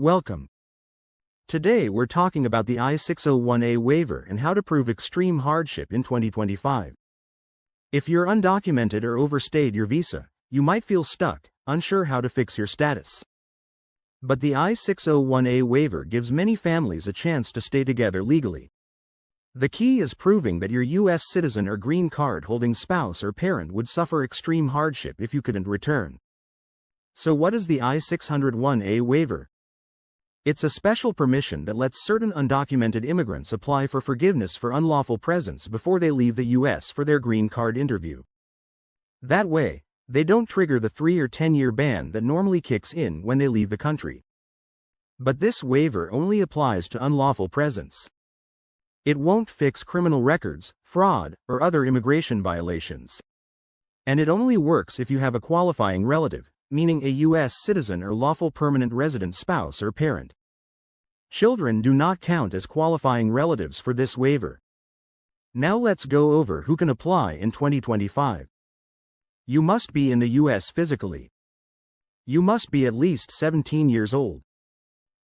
Welcome. Today we're talking about the I-601A waiver and how to prove extreme hardship in 2025. If you're undocumented or overstayed your visa, you might feel stuck, unsure how to fix your status. But the I-601A waiver gives many families a chance to stay together legally. The key is proving that your U.S. citizen or green card holding spouse or parent would suffer extreme hardship if you couldn't return. So what is the I-601A waiver? It's a special permission that lets certain undocumented immigrants apply for forgiveness for unlawful presence before they leave the U.S. for their green card interview. That way, they don't trigger the 3 or 10-year ban that normally kicks in when they leave the country. But this waiver only applies to unlawful presence. It won't fix criminal records, fraud, or other immigration violations. And it only works if you have a qualifying relative, meaning a U.S. citizen or lawful permanent resident spouse or parent. Children do not count as qualifying relatives for this waiver. Now let's go over who can apply in 2025. You must be in the U.S. physically. You must be at least 17 years old.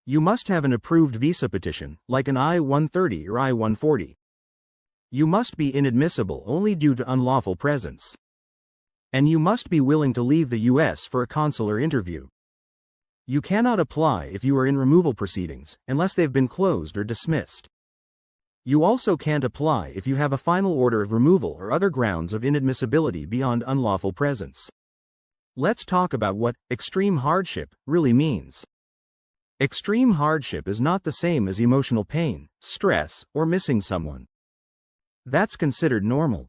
You must have an approved visa petition, like an I-130 or I-140. You must be inadmissible only due to unlawful presence. And you must be willing to leave the U.S. for a consular interview. You cannot apply if you are in removal proceedings, unless they've been closed or dismissed. You also can't apply if you have a final order of removal or other grounds of inadmissibility beyond unlawful presence. Let's talk about what extreme hardship really means. Extreme hardship is not the same as emotional pain, stress, or missing someone. That's considered normal.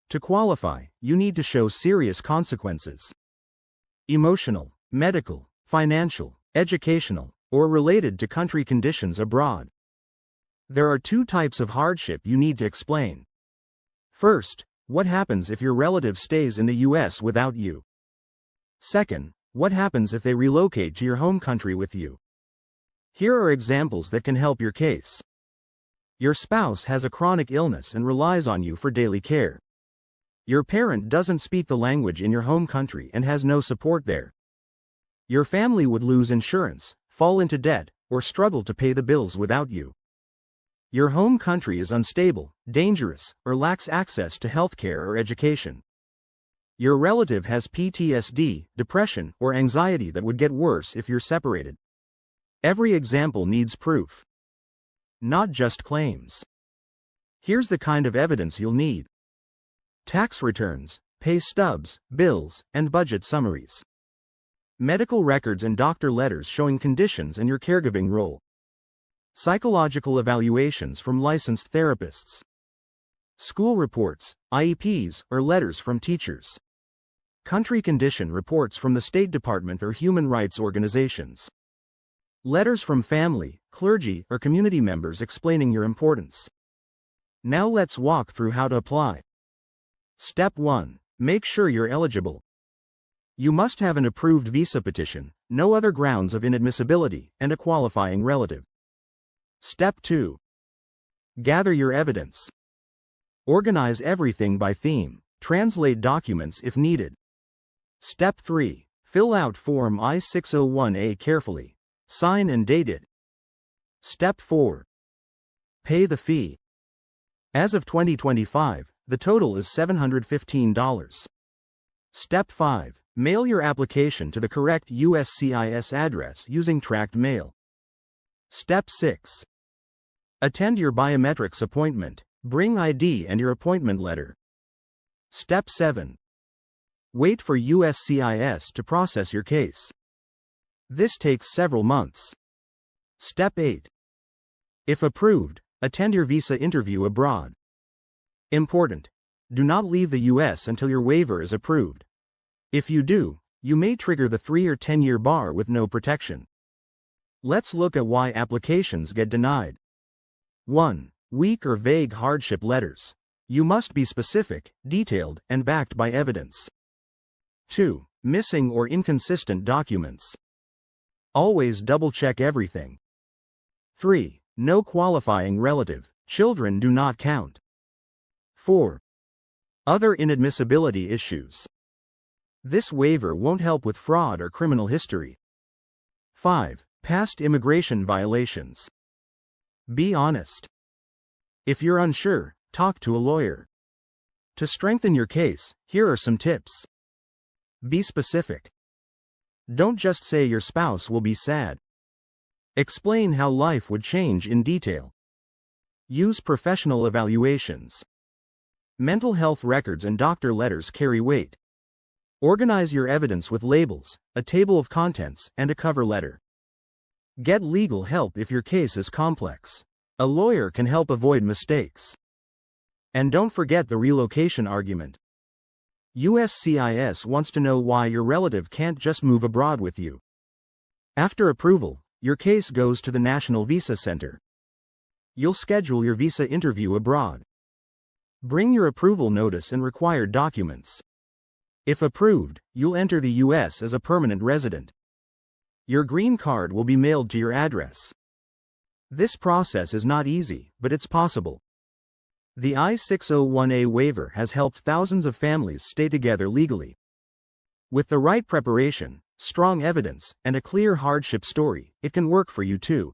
To qualify, you need to show serious consequences. Emotional, medical, financial, educational, or related to country conditions abroad. There are 2 types of hardship you need to explain. First, what happens if your relative stays in the U.S. without you? Second, what happens if they relocate to your home country with you? Here are examples that can help your case. Your spouse has a chronic illness and relies on you for daily care. Your parent doesn't speak the language in your home country and has no support there. Your family would lose insurance, fall into debt, or struggle to pay the bills without you. Your home country is unstable, dangerous, or lacks access to healthcare or education. Your relative has PTSD, depression, or anxiety that would get worse if you're separated. Every example needs proof, not just claims. Here's the kind of evidence you'll need: tax returns, pay stubs, bills, and budget summaries. Medical records and doctor letters showing conditions and your caregiving role. Psychological evaluations from licensed therapists. School reports, IEPs, or letters from teachers. Country condition reports from the State Department or human rights organizations. Letters from family, clergy, or community members explaining your importance. Now let's walk through how to apply. Step 1. Make sure you're eligible. You must have an approved visa petition, no other grounds of inadmissibility, and a qualifying relative. Step 2. Gather your evidence. Organize everything by theme, translate documents if needed. Step 3. Fill out Form I-601A carefully. Sign and date it. Step 4. Pay the fee. As of 2025, the total is $715. Step 5. Mail your application to the correct USCIS address using tracked mail. Step 6. Attend your biometrics appointment. Bring ID and your appointment letter. Step 7. Wait for USCIS to process your case. This takes several months. Step 8. If approved, attend your visa interview abroad. Important: do not leave the U.S. until your waiver is approved. If you do, you may trigger the 3 or 10-year bar with no protection. Let's look at why applications get denied. 1. Weak or vague hardship letters. You must be specific, detailed, and backed by evidence. 2. Missing or inconsistent documents. Always double-check everything. 3. No qualifying relative. Children do not count. 4. Other inadmissibility issues. This waiver won't help with fraud or criminal history. 5. Past immigration violations. Be honest. If you're unsure, talk to a lawyer. To strengthen your case, here are some tips. Be specific. Don't just say your spouse will be sad. Explain how life would change in detail. Use professional evaluations. Mental health records and doctor letters carry weight. Organize your evidence with labels, a table of contents, and a cover letter. Get legal help if your case is complex. A lawyer can help avoid mistakes. And don't forget the relocation argument. USCIS wants to know why your relative can't just move abroad with you. After approval, your case goes to the National Visa Center. You'll schedule your visa interview abroad. Bring your approval notice and required documents. If approved, you'll enter the U.S. as a permanent resident. Your green card will be mailed to your address. This process is not easy, but it's possible. The I-601A waiver has helped thousands of families stay together legally. With the right preparation, strong evidence, and a clear hardship story, it can work for you too.